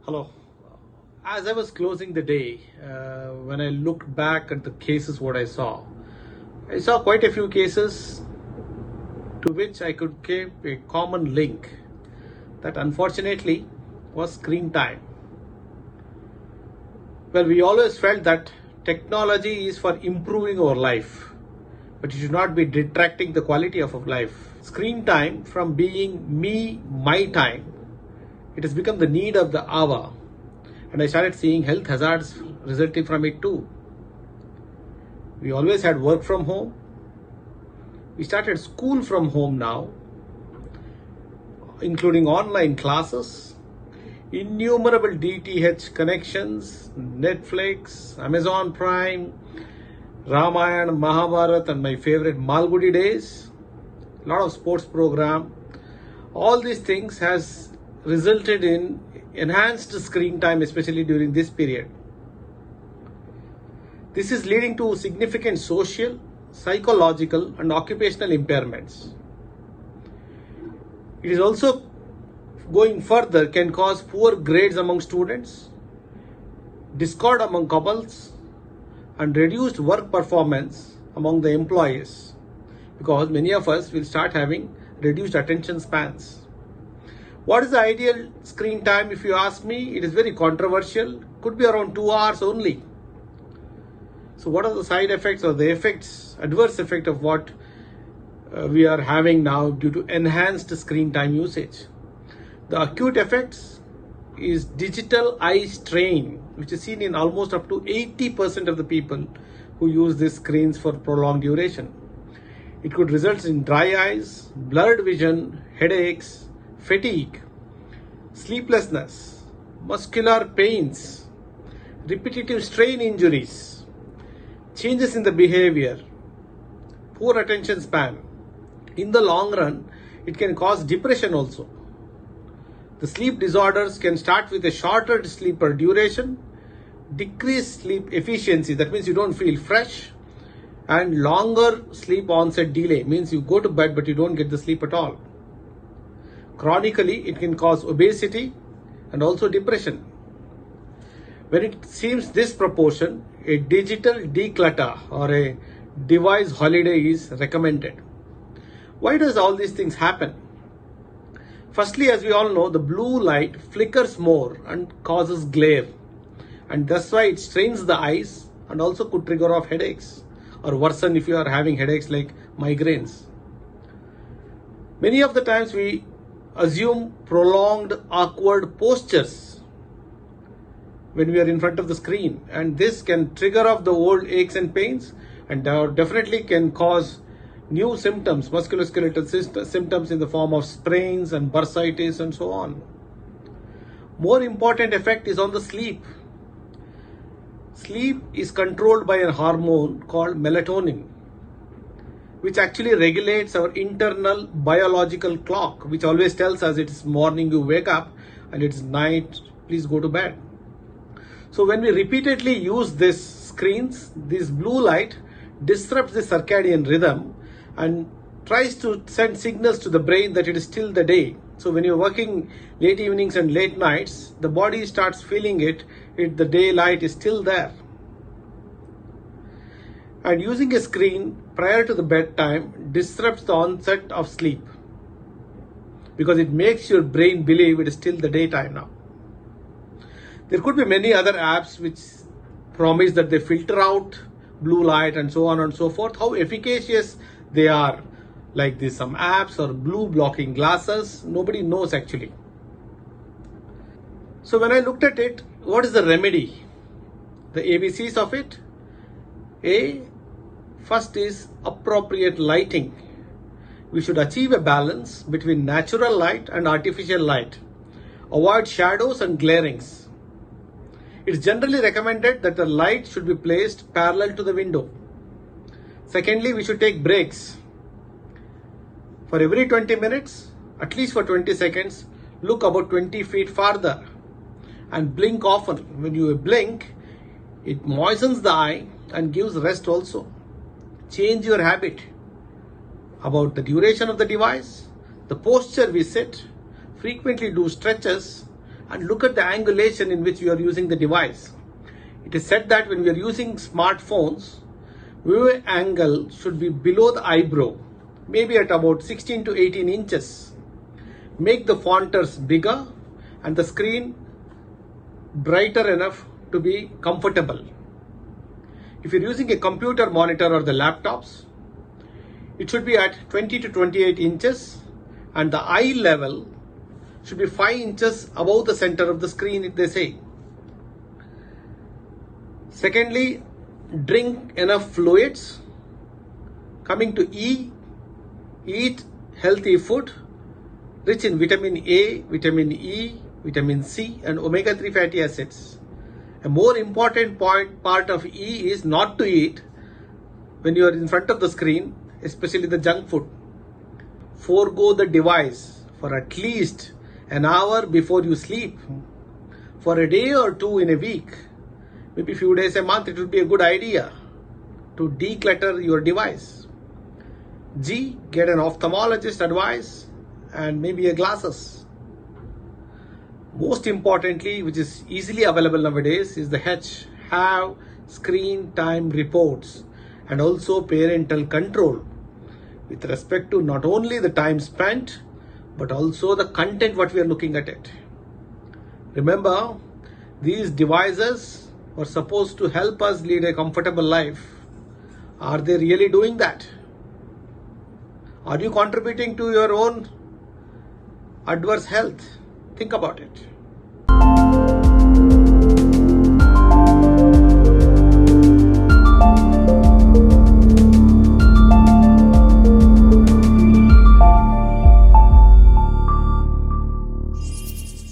Hello. As I was closing the day, when I looked back at the cases, what I saw quite a few cases to which I could keep a common link that unfortunately was screen time. Well, we always felt that technology is for improving our life, but it should not be detracting the quality of our life. Screen time, from being my time, it has become the need of the hour. And I started seeing health hazards resulting from it too. We always had work from home. We started school from home now, including online classes, innumerable DTH connections, Netflix, Amazon Prime, Ramayana, Mahabharata, and my favorite Malgudi days, a lot of sports program. All these things has resulted in enhanced screen time, especially during this period. This is leading to significant social, psychological, and occupational impairments. It is also going further can cause poor grades among students, discord among couples, and reduced work performance among the employees, because many of us will start having reduced attention spans. What is the ideal screen time? If you ask me, it is very controversial. Could be around 2 hours only. So what are the side effects or the effects, adverse effect of what we are having now due to enhanced screen time usage? The acute effects is digital eye strain, which is seen in almost up to 80% of the people who use these screens for prolonged duration. It could result in dry eyes, blurred vision, headaches, fatigue, sleeplessness, muscular pains, repetitive strain injuries, changes in the behavior, poor attention span. In the long run, it can cause depression also. The sleep disorders can start with a shorter sleeper duration, decreased sleep efficiency, that means you don't feel fresh, and longer sleep onset delay, means you go to bed but you don't get the sleep at all. Chronically, it can cause obesity and also depression. When it seems this proportion, a digital declutter or a device holiday is recommended. Why does all these things happen? Firstly, as we all know, the blue light flickers more and causes glare, and that's why it strains the eyes and also could trigger off headaches or worsen if you are having headaches like migraines. Many of the times we assume prolonged awkward postures when we are in front of the screen, and this can trigger off the old aches and pains, and definitely can cause new symptoms, musculoskeletal symptoms in the form of sprains and bursitis and so on. More important effect is on the sleep. Sleep is controlled by a hormone called melatonin, which actually regulates our internal biological clock, which always tells us it's morning you wake up and it's night, please go to bed. So when we repeatedly use these screens, this blue light disrupts the circadian rhythm and tries to send signals to the brain that it is still the day. So when you're working late evenings and late nights, the body starts feeling the daylight is still there. And using a screen prior to the bedtime disrupts the onset of sleep, because it makes your brain believe it is still the daytime now. There could be many other apps which promise that they filter out blue light and so on and so forth. How efficacious they are, like this, some apps or blue blocking glasses, nobody knows actually. So when I looked at it, what is the remedy? The ABCs of it. First is appropriate lighting. We should achieve a balance between natural light and artificial light. Avoid shadows and glarings. It's generally recommended that the light should be placed parallel to the window. Secondly, we should take breaks. For every 20 minutes, at least for 20 seconds, look about 20 feet farther and blink often. When you blink, it moistens the eye and gives rest also. Change your habit about the duration of the device, the posture we sit, frequently do stretches, and look at the angulation in which you are using the device. It is said that when we are using smartphones, view angle should be below the eyebrow, maybe at about 16 to 18 inches. Make the fonters bigger and the screen brighter enough to be comfortable. If you're using a computer monitor or the laptops, it should be at 20 to 28 inches and the eye level should be 5 inches above the center of the screen, they say. Secondly, drink enough fluids. Coming to E, eat healthy food rich in vitamin A, vitamin E, vitamin C and omega-3 fatty acids. A more important part of E is not to eat when you are in front of the screen, especially the junk food. Forgo the device for at least an hour before you sleep. For a day or two in a week, maybe a few days a month, it would be a good idea to declutter your device. G, get an ophthalmologist advice and maybe a glasses. Most importantly, which is easily available nowadays, is the H, have screen time reports and also parental control with respect to not only the time spent but also the content what we are looking at it. Remember, these devices are supposed to help us lead a comfortable life. Are they really doing that? Are you contributing to your own adverse health? Think about it.